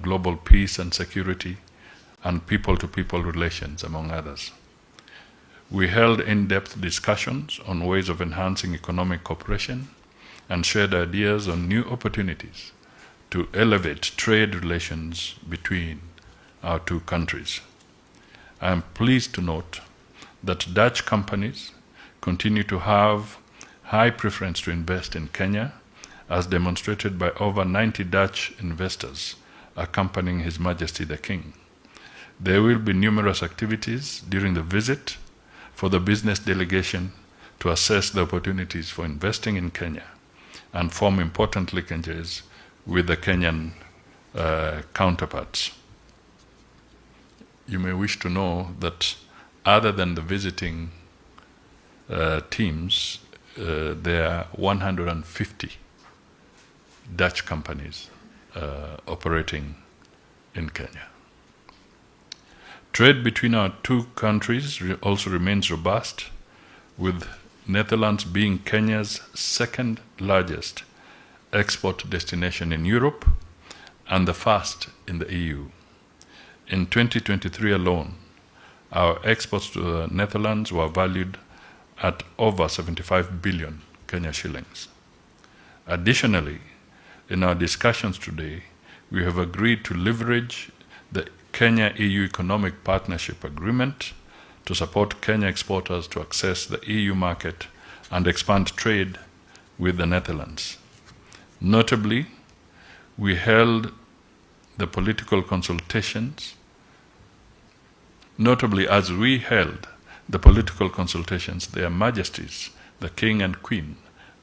global peace and security and people-to-people relations, among others. We held in-depth discussions on ways of enhancing economic cooperation and shared ideas on new opportunities to elevate trade relations between our two countries. I am pleased to note that Dutch companies continue to have high preference to invest in Kenya, as demonstrated by over 90 Dutch investors accompanying His Majesty the King. There will be numerous activities during the visit for the business delegation to assess the opportunities for investing in Kenya and form important linkages with the Kenyan counterparts. You may wish to know that other than the visiting teams, there are 150 Dutch companies operating in Kenya. Trade between our two countries also remains robust, with Netherlands being Kenya's second largest export destination in Europe and the first in the EU. In 2023 alone, our exports to the Netherlands were valued at over 75 billion Kenya shillings. Additionally, in our discussions today, we have agreed to leverage the Kenya-EU Economic Partnership Agreement to support Kenya exporters to access the EU market and expand trade with the Netherlands. Notably, we held the political consultations. As we held the political consultations, Their Majesties, the King and Queen,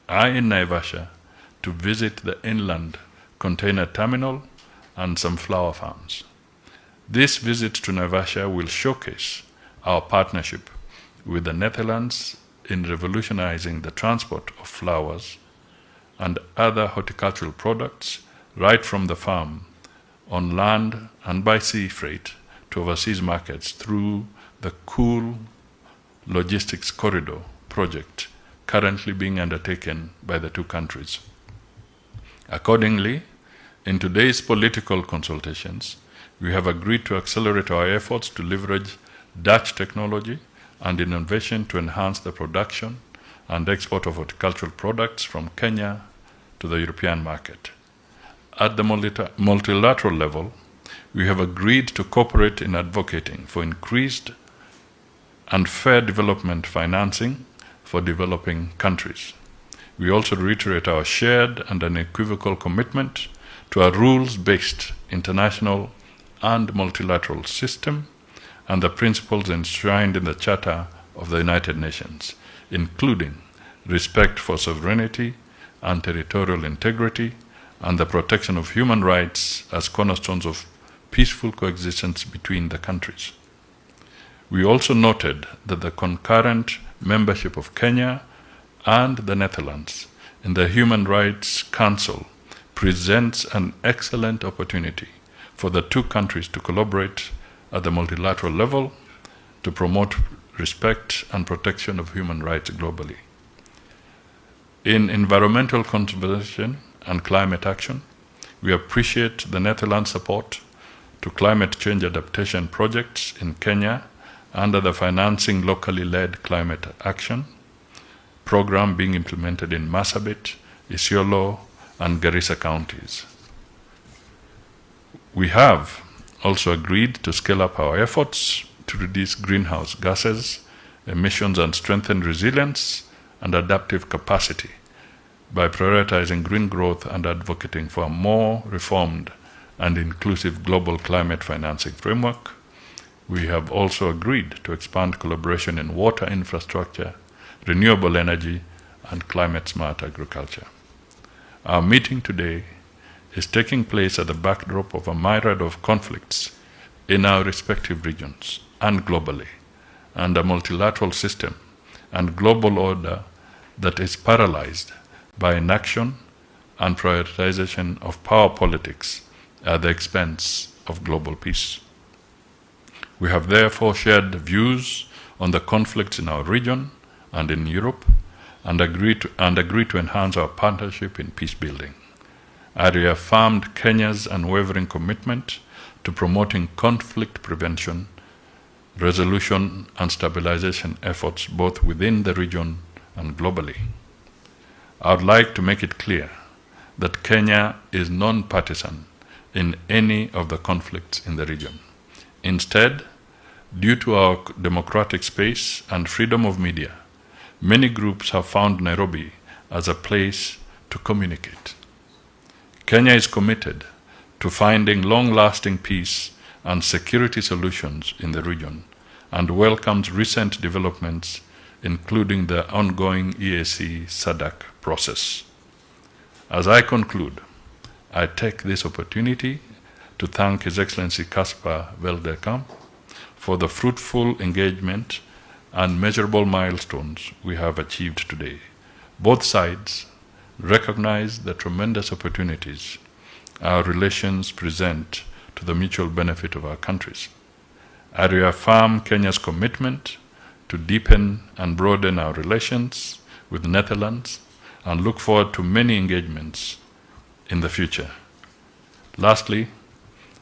are in Naivasha to visit the inland container terminal and some flower farms. This visit to Naivasha will showcase our partnership with the Netherlands in revolutionizing the transport of flowers and other horticultural products right from the farm, on land and by sea freight to overseas markets through the Cool Logistics Corridor project currently being undertaken by the two countries. Accordingly, in today's political consultations, we have agreed to accelerate our efforts to leverage Dutch technology and innovation to enhance the production and export of horticultural products from Kenya to the European market. At the multilateral level, we have agreed to cooperate in advocating for increased and fair development financing for developing countries. We also reiterate our shared and unequivocal commitment to a rules-based international and multilateral system and the principles enshrined in the Charter of the United Nations, including respect for sovereignty and territorial integrity and the protection of human rights as cornerstones of peaceful coexistence between the countries. We also noted that the concurrent membership of Kenya and the Netherlands in the Human Rights Council presents an excellent opportunity for the two countries to collaborate at the multilateral level to promote respect and protection of human rights globally. In environmental conservation and climate action, we appreciate the Netherlands' support to climate change adaptation projects in Kenya under the Financing Locally Led Climate Action program being implemented in Marsabit, Isiolo, and Garissa counties. We have also agreed to scale up our efforts to reduce greenhouse gases, emissions, and strengthen resilience and adaptive capacity by prioritizing green growth and advocating for a more reformed and inclusive global climate financing framework. We have also agreed to expand collaboration in water infrastructure, renewable energy, and climate-smart agriculture. Our meeting today is taking place at the backdrop of a myriad of conflicts in our respective regions and globally, and a multilateral system and global order that is paralyzed by inaction and prioritization of power politics at the expense of global peace. We have therefore shared views on the conflicts in our region and in Europe, and agreed to enhance our partnership in peace building. I reaffirmed Kenya's unwavering commitment to promoting conflict prevention, resolution, and stabilization efforts both within the region and globally. I would like to make it clear that Kenya is non-partisan in any of the conflicts in the region. Instead, due to our democratic space and freedom of media, many groups have found Nairobi as a place to communicate. Kenya is committed to finding long-lasting peace and security solutions in the region and welcomes recent developments, including the ongoing EAC SADC process. As I conclude, I take this opportunity to thank His Excellency Caspar Weldekamp for the fruitful engagement and measurable milestones we have achieved today. Both sides recognize the tremendous opportunities our relations present to the mutual benefit of our countries. I reaffirm Kenya's commitment to deepen and broaden our relations with the Netherlands and look forward to many engagements in the future. Lastly,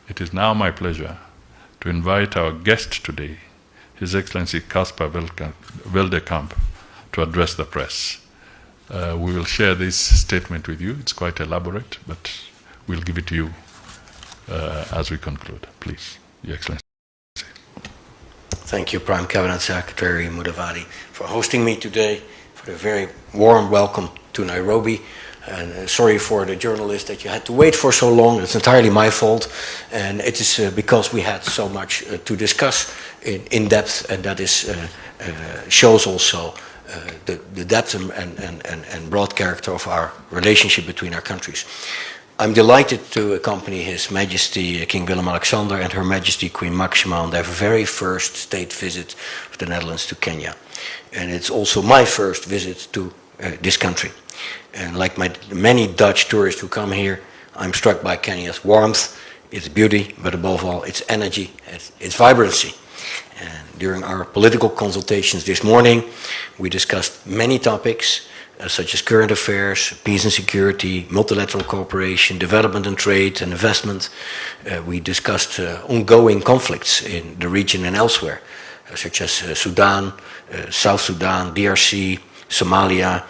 it is now my pleasure to invite our guest today, His Excellency Caspar Weldekamp, to address the press. We will share this statement with you. It's quite elaborate, but we'll give it to you as we conclude. Please, Your Excellency. Thank you, Prime Cabinet Secretary Mudavadi, for hosting me today, for a very warm welcome to Nairobi. And sorry for the journalist that you had to wait for so long. It's entirely my fault. And it is because we had so much to discuss in depth, and that is shows also the depth and broad character of our relationship between our countries. I'm delighted to accompany His Majesty King Willem-Alexander and Her Majesty Queen Maxima on their very first state visit of the Netherlands to Kenya. And it's also my first visit to this country. And like many Dutch tourists who come here, I'm struck by Kenya's warmth, its beauty, but above all, its energy, its vibrancy. And during our political consultations this morning, we discussed many topics, such as current affairs, peace and security, multilateral cooperation, development and trade and investment. We discussed ongoing conflicts in the region and elsewhere, such as Sudan, South Sudan, DRC, Somalia,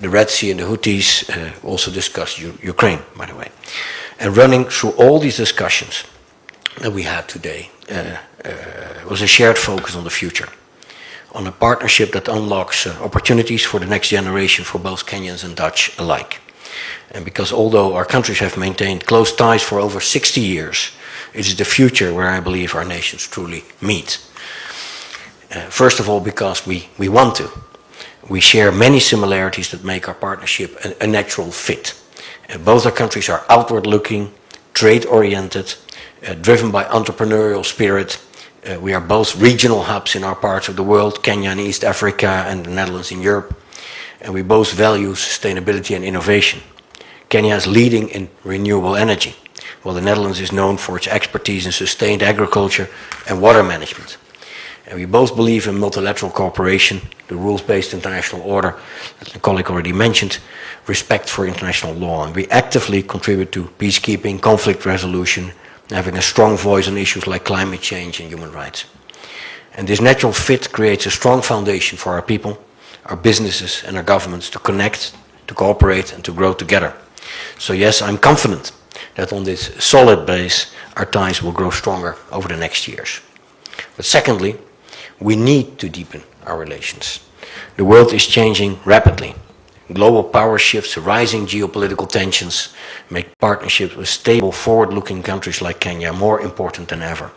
the Red Sea and the Houthis. Also discussed Ukraine, by the way. And running through all these discussions that we had today was a shared focus on the future, on a partnership that unlocks opportunities for the next generation for both Kenyans and Dutch alike. And because although our countries have maintained close ties for over 60 years, it is the future where I believe our nations truly meet. First of all, because we want to. We share many similarities that make our partnership a natural fit. Both our countries are outward-looking, trade-oriented, driven by entrepreneurial spirit. We are both regional hubs in our parts of the world, Kenya in East Africa and the Netherlands in Europe. And we both value sustainability and innovation. Kenya is leading in renewable energy, while the Netherlands is known for its expertise in sustained agriculture and water management. And we both believe in multilateral cooperation, the rules-based international order, as the colleague already mentioned, respect for international law. And we actively contribute to peacekeeping, conflict resolution, having a strong voice on issues like climate change and human rights. And this natural fit creates a strong foundation for our people, our businesses and our governments to connect, to cooperate and to grow together. So yes, I'm confident that on this solid base, our ties will grow stronger over the next years. But secondly, we need to deepen our relations. The world is changing rapidly. Global power shifts, rising geopolitical tensions make partnerships with stable, forward-looking countries like Kenya more important than ever.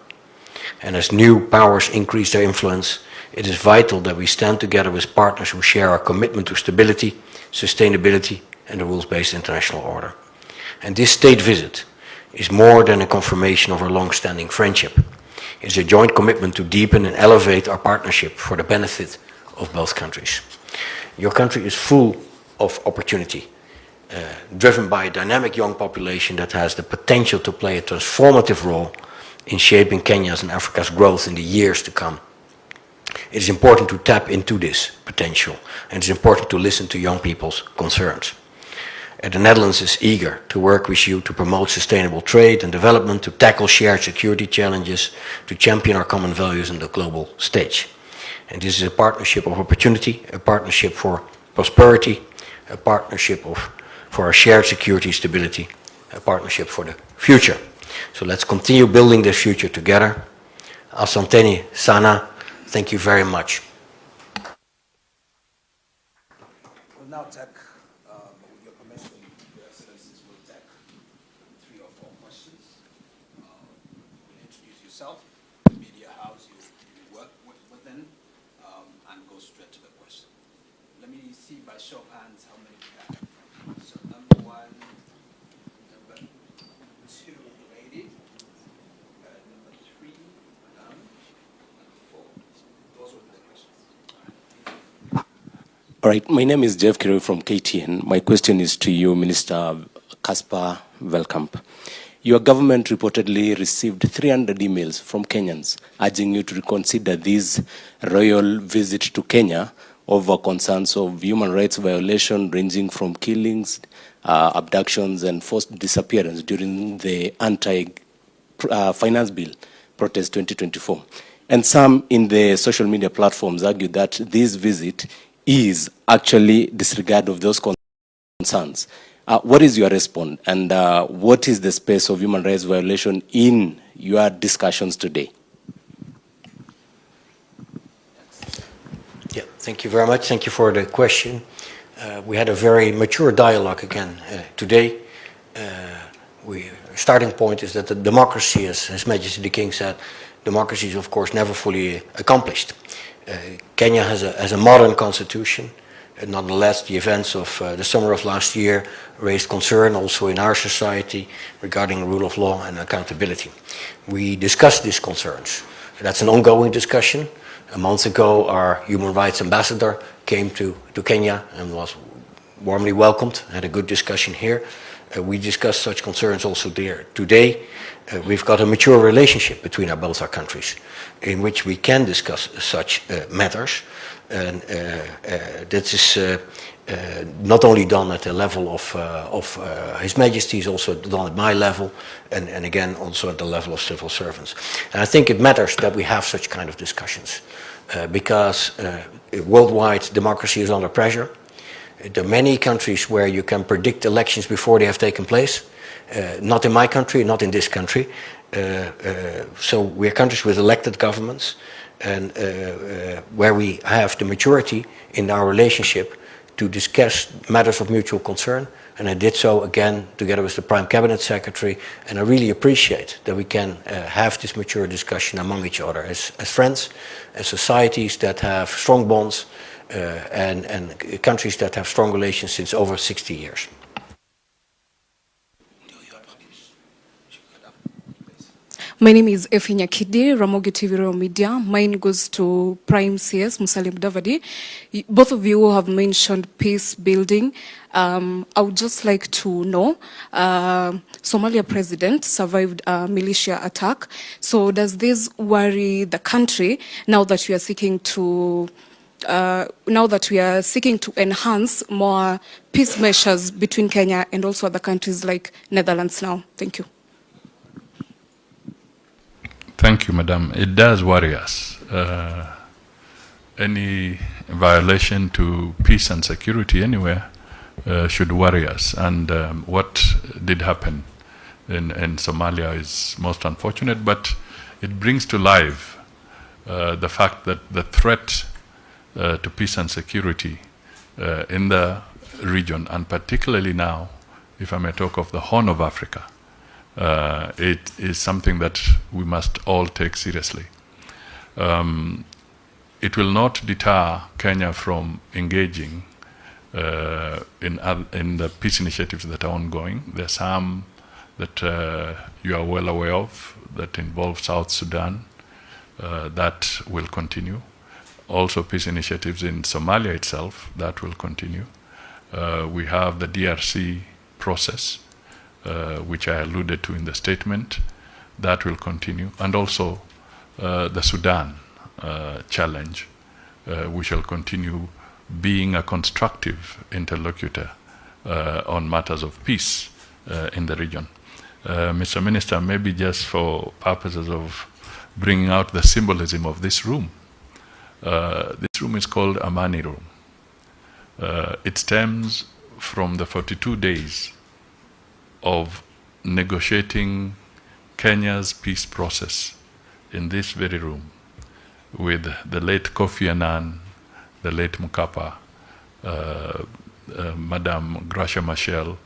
And as new powers increase their influence, it is vital that we stand together with partners who share our commitment to stability, sustainability, and the rules-based international order. And this state visit is more than a confirmation of our long-standing friendship. It is a joint commitment to deepen and elevate our partnership for the benefit of both countries. Your country is full of opportunity, driven by a dynamic young population that has the potential to play a transformative role in shaping Kenya's and Africa's growth in the years to come. It is important to tap into this potential, and it is important to listen to young people's concerns. The Netherlands is eager to work with you to promote sustainable trade and development, to tackle shared security challenges, to champion our common values on the global stage. And this is a partnership of opportunity, a partnership for prosperity, a partnership for our shared security, stability, a partnership for the future. So let's continue building this future together. Asanteni Sana, thank you very much. We'll now take, with your permission, Your Excellencies, we'll take 3 or 4 questions. You'll introduce yourself, the media house you work within, and go straight to the question. Let me see by show of hands how many we have. So number 1, number 2, lady, number 3, madam, number 4. Those were the questions. All right, my name is Jeff Kirui from KTN. My question is to you, Minister Caspar Veldkamp. Your government reportedly received 300 emails from Kenyans urging you to reconsider this royal visit to Kenya over concerns of human rights violation ranging from killings, abductions, and forced disappearance during the anti-finance bill protest 2024. And some in the social media platforms argue that this visit is actually disregard of those concerns. What is your response, and what is the space of human rights violation in your discussions today? Yeah, thank you very much. Thank you for the question. We had a very mature dialogue again today. Starting point is that the democracy, as His Majesty the King said, democracy is of course never fully accomplished. Kenya has a modern constitution. Nonetheless, the events of the summer of last year raised concern also in our society regarding rule of law and accountability. We discussed these concerns. That's an ongoing discussion. A month ago, our human rights ambassador came to Kenya and was warmly welcomed, had a good discussion here. We discussed such concerns also there. Today, we've got a mature relationship between both our countries in which we can discuss such matters. And that is not only done at the level of His Majesty, it's also done at my level, and again also at the level of civil servants. And I think it matters that we have such kind of discussions because worldwide democracy is under pressure. There are many countries where you can predict elections before they have taken place. Not in my country, not in this country. So we are countries with elected governments, and where we have the maturity in our relationship to discuss matters of mutual concern. And I did so again together with the Prime Cabinet Secretary, and I really appreciate that we can have this mature discussion among each other as friends, as societies that have strong bonds, and countries that have strong relations since over 60 years. My name is Efinya Kidi, Ramogi TV Royal Media. Mine goes to Prime CS, Mudavadi. Both of you have mentioned peace building. I would just like to know, Somalia president survived a militia attack. So does this worry the country now that we are seeking to enhance more peace measures between Kenya and also other countries like Netherlands now? Thank you. Thank you, Madam. It does worry us. Any violation to peace and security anywhere should worry us. And what did happen in Somalia is most unfortunate, but it brings to life the fact that the threat to peace and security in the region, and particularly now, if I may talk of the Horn of Africa, it is something that we must all take seriously. It will not deter Kenya from engaging in the peace initiatives that are ongoing. There are some that you are well aware of that involve South Sudan that will continue. Also peace initiatives in Somalia itself that will continue. We have the DRC process, which I alluded to in the statement, that will continue, and also the Sudan challenge. We shall continue being a constructive interlocutor on matters of peace in the region. Mr. Minister, maybe just for purposes of bringing out the symbolism of this room is called Amani Room. It stems from the 42 days of negotiating Kenya's peace process in this very room with the late Kofi Annan, the late Mukapa, Madame Gracia Machel,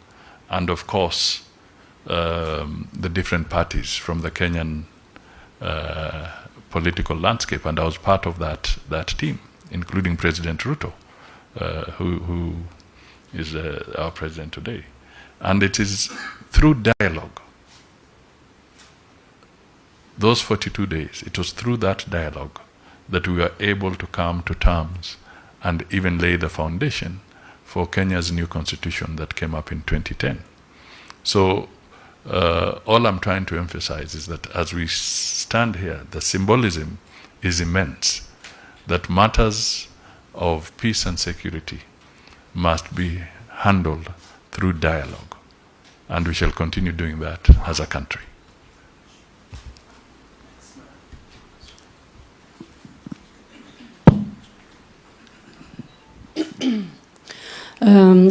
and of course the different parties from the Kenyan political landscape. And I was part of that team, including President Ruto, who is our president today. And it is through dialogue, those 42 days, it was through that dialogue that we were able to come to terms and even lay the foundation for Kenya's new constitution that came up in 2010. So all I'm trying to emphasize is that as we stand here, the symbolism is immense, that matters of peace and security must be handled through dialogue, and we shall continue doing that as a country.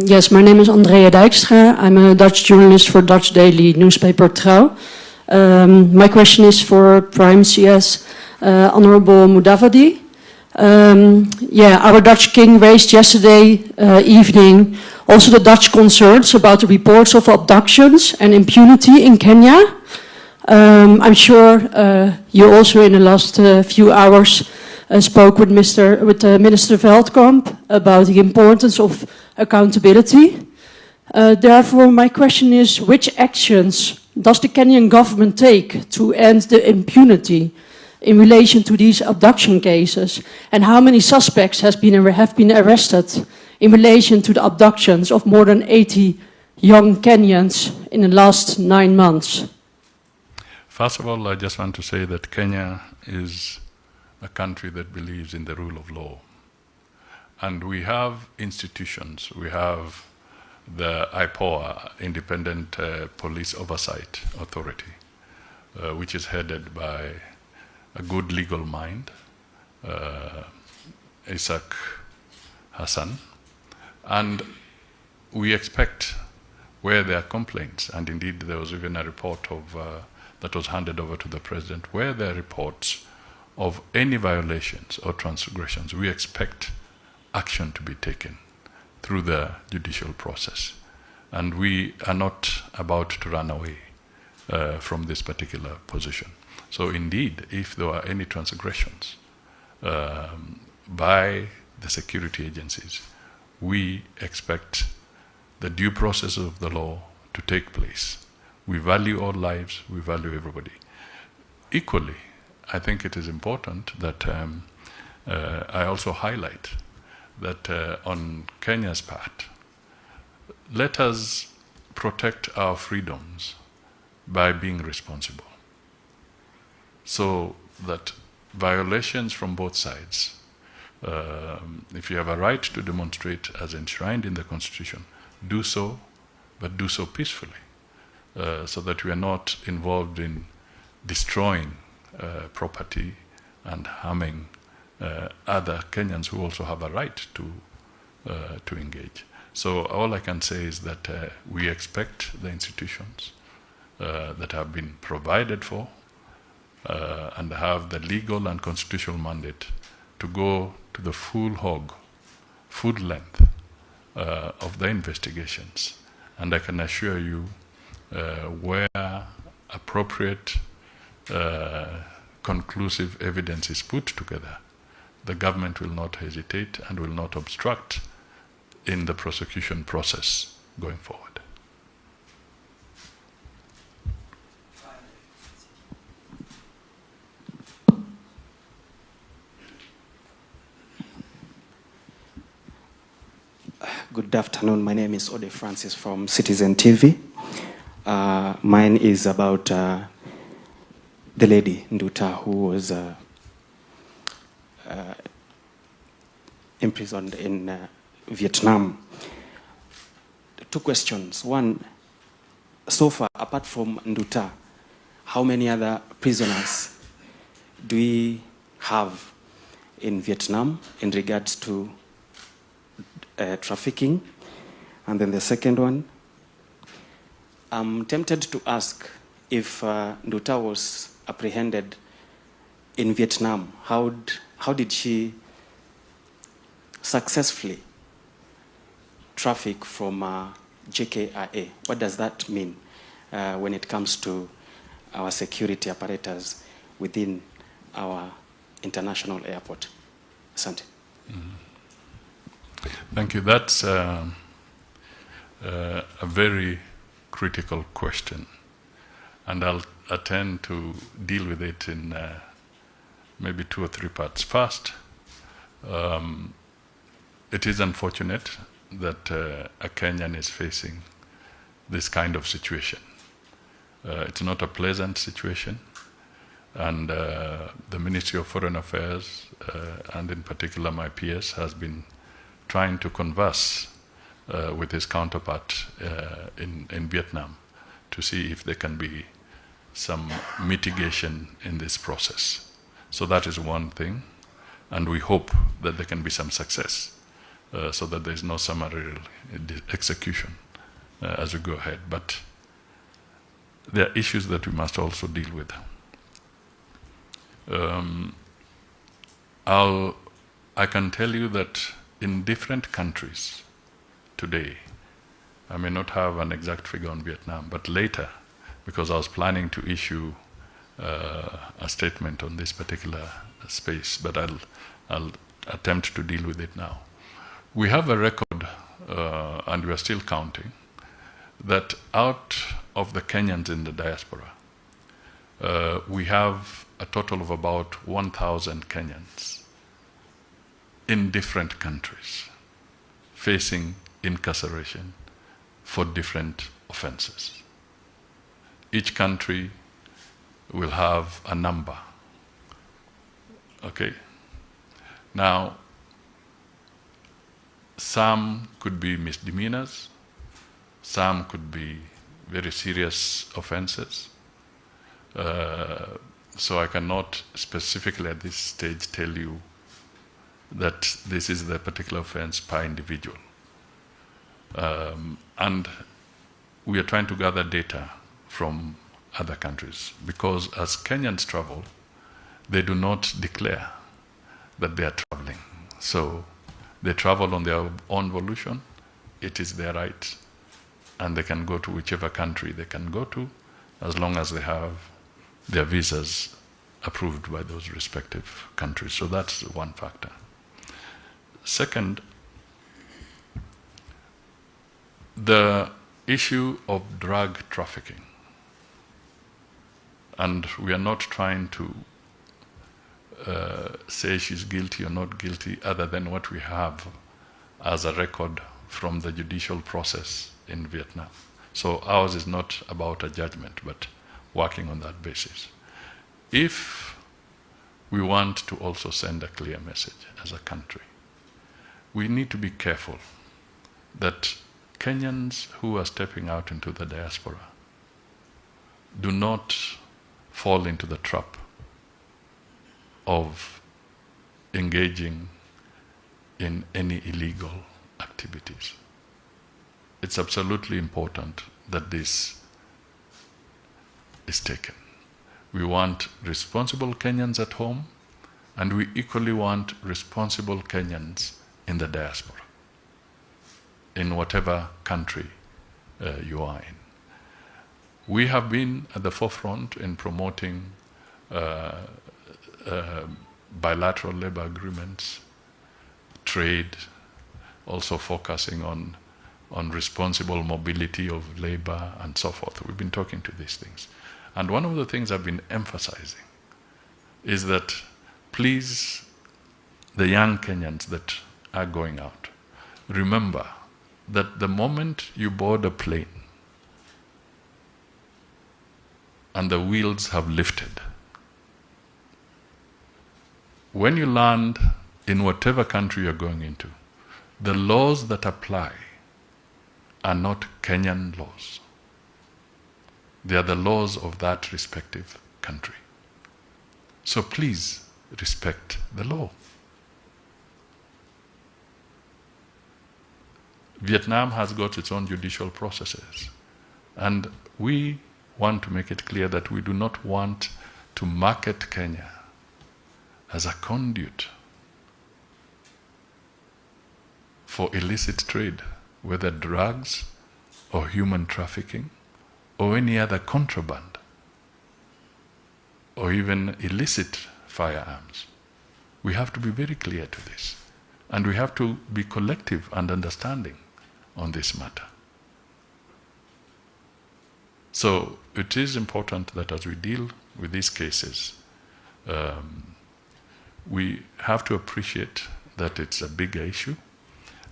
Yes, my name is Andrea Dijkstra. I'm a Dutch journalist for Dutch daily newspaper Trouw. My question is for Prime CS Honorable Mudavadi. Our Dutch king raised yesterday evening also the Dutch concerns about the reports of abductions and impunity in Kenya. I'm sure you also in the last few hours spoke with Minister Veldkamp about the importance of accountability. Therefore, my question is, which actions does the Kenyan government take to end the impunity in relation to these abduction cases? And how many suspects have been arrested in relation to the abductions of more than 80 young Kenyans in the last 9 months? First of all, I just want to say that Kenya is a country that believes in the rule of law. And we have institutions. We have the IPOA, Independent Police Oversight Authority, which is headed by a good legal mind, Isaac Hassan. And we expect where there are complaints, and indeed there was even a report of that was handed over to the president, where there are reports of any violations or transgressions, we expect action to be taken through the judicial process. And we are not about to run away from this particular position. So indeed, if there are any transgressions by the security agencies, we expect the due process of the law to take place. We value all lives, we value everybody. Equally, I think it is important that I also highlight that on Kenya's part, let us protect our freedoms by being responsible, so that violations from both sides, if you have a right to demonstrate as enshrined in the Constitution, do so, but do so peacefully, so that we are not involved in destroying property and harming other Kenyans who also have a right to engage. So all I can say is that we expect the institutions that have been provided for and have the legal and constitutional mandate to go to the full length of the investigations. And I can assure you, where appropriate conclusive evidence is put together, the government will not hesitate and will not obstruct in the prosecution process going forward. Good afternoon. My name is Ode Francis from Citizen TV. Mine is about the lady Nduta who was imprisoned in Vietnam. two questions. One, so far, apart from Nduta, how many other prisoners do we have in Vietnam in regards to trafficking? And then the second one, I'm tempted to ask if Nduta was apprehended in Vietnam, how did she successfully traffic from JKIA? What does that mean when it comes to our security apparatus within our international airport? Asante. Thank you. That's a very critical question, and I'll attempt to deal with it in maybe 2 or 3 parts. First, it is unfortunate that a Kenyan is facing this kind of situation. It's not a pleasant situation, and the Ministry of Foreign Affairs, and in particular my PS, has been trying to converse with his counterpart in Vietnam to see if there can be some mitigation in this process. So that is one thing, and we hope that there can be some success so that there is no summary execution as we go ahead. But there are issues that we must also deal with. I can tell you that in different countries today, I may not have an exact figure on Vietnam, but later, because I was planning to issue a statement on this particular space, but I'll attempt to deal with it now. We have a record, and we are still counting, that out of the Kenyans in the diaspora, we have a total of about 1,000 Kenyans in different countries facing incarceration for different offenses. Each country will have a number. Okay? Now, some could be misdemeanors, some could be very serious offenses. So I cannot specifically at this stage tell you that this is the particular offense per individual. And we are trying to gather data from other countries, because as Kenyans travel, they do not declare that they are traveling. So they travel on their own volition. It is their right, and they can go to whichever country they can go to, as long as they have their visas approved by those respective countries. So that's one factor. Second, the issue of drug trafficking. And we are not trying to say she's guilty or not guilty, other than what we have as a record from the judicial process in Vietnam. So ours is not about a judgment, but working on that basis. If we want to also send a clear message as a country, we need to be careful that Kenyans who are stepping out into the diaspora do not fall into the trap of engaging in any illegal activities. It's absolutely important that this is taken. We want responsible Kenyans at home, and we equally want responsible Kenyans in the diaspora, in whatever country you are in. We have been at the forefront in promoting bilateral labor agreements, trade, also focusing on responsible mobility of labor and so forth. We've been talking to these things. And one of the things I've been emphasizing is that please, the young Kenyans that are going out, remember that the moment you board a plane and the wheels have lifted, when you land in whatever country you're going into, the laws that apply are not Kenyan laws. They are the laws of that respective country. So please respect the law. Vietnam has got its own judicial processes. And we want to make it clear that we do not want to market Kenya as a conduit for illicit trade, whether drugs or human trafficking or any other contraband or even illicit firearms. We have to be very clear to this. And we have to be collective and understanding on this matter. So it is important that as we deal with these cases, we have to appreciate that it's a big issue.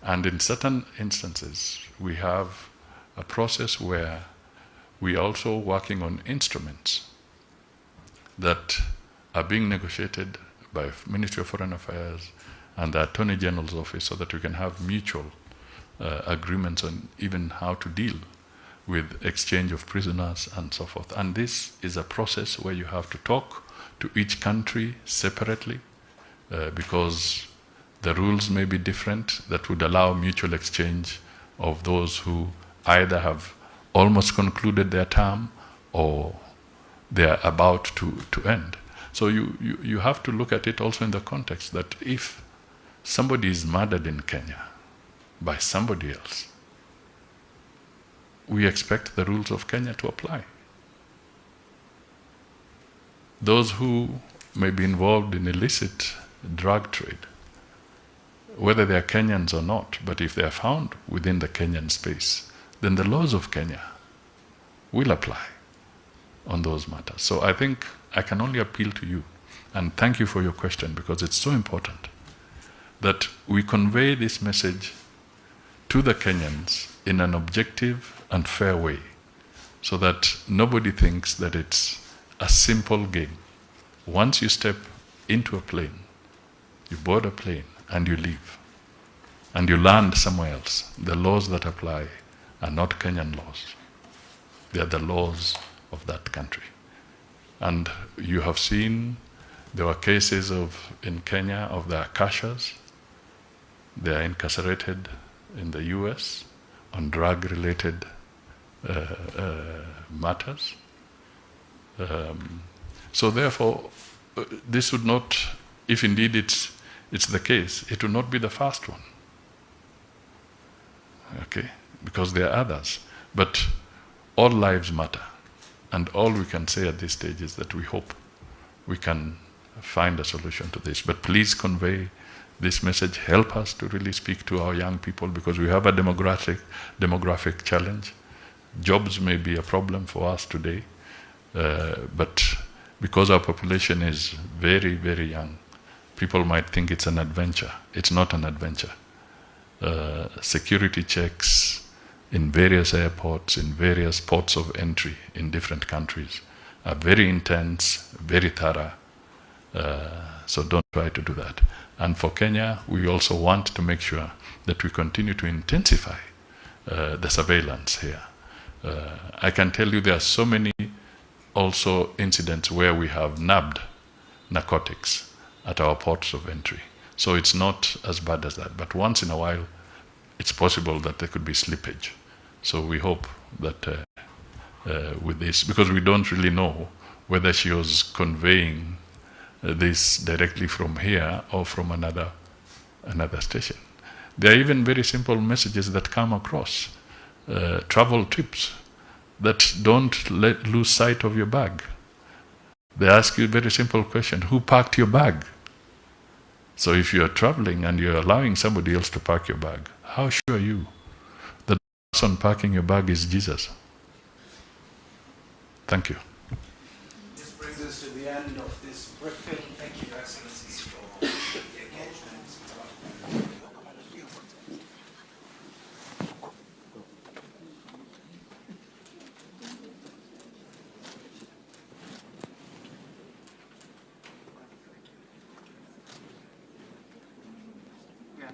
And in certain instances, we have a process where we are also working on instruments that are being negotiated by Ministry of Foreign Affairs and the Attorney General's office so that we can have mutual agreements on even how to deal with exchange of prisoners and so forth. And this is a process where you have to talk to each country separately because the rules may be different that would allow mutual exchange of those who either have almost concluded their term or they are about to end. So you have to look at it also in the context that if somebody is murdered in Kenya by somebody else, we expect the rules of Kenya to apply. Those who may be involved in illicit drug trade, whether they are Kenyans or not, but if they are found within the Kenyan space, then the laws of Kenya will apply on those matters. So I think I can only appeal to you, and thank you for your question because it's so important that we convey this message to the Kenyans in an objective and fair way so that nobody thinks that it's a simple game. Once you step into a plane, you board a plane and you leave and you land somewhere else, the laws that apply are not Kenyan laws. They are the laws of that country. And you have seen there were cases in Kenya of the Akashas. They are incarcerated in the US on drug-related matters. So therefore, this would not, if indeed it's the case, it will not be the first one. Okay? Because there are others. But all lives matter. And all we can say at this stage is that we hope we can find a solution to this. But please convey this message, help us to really speak to our young people because we have a demographic challenge. Jobs may be a problem for us today, but because our population is very, very young, people might think it's an adventure. It's not an adventure. Security checks in various airports, in various ports of entry in different countries are very intense, very thorough. So don't try to do that. And for Kenya, we also want to make sure that we continue to intensify the surveillance here. I can tell you there are so many also incidents where we have nabbed narcotics at our ports of entry. So it's not as bad as that. But once in a while, it's possible that there could be slippage. So we hope that with this, because we don't really know whether she was conveying this directly from here or from another station. There are even very simple messages that come across, travel tips that don't lose sight of your bag. They ask you a very simple question, who packed your bag? So if you are traveling and you're allowing somebody else to pack your bag, how sure are you that the person packing your bag is Jesus? Thank you. This brings us to the end of this briefing. Thank you, Your Excellencies, for the engagement. Yeah,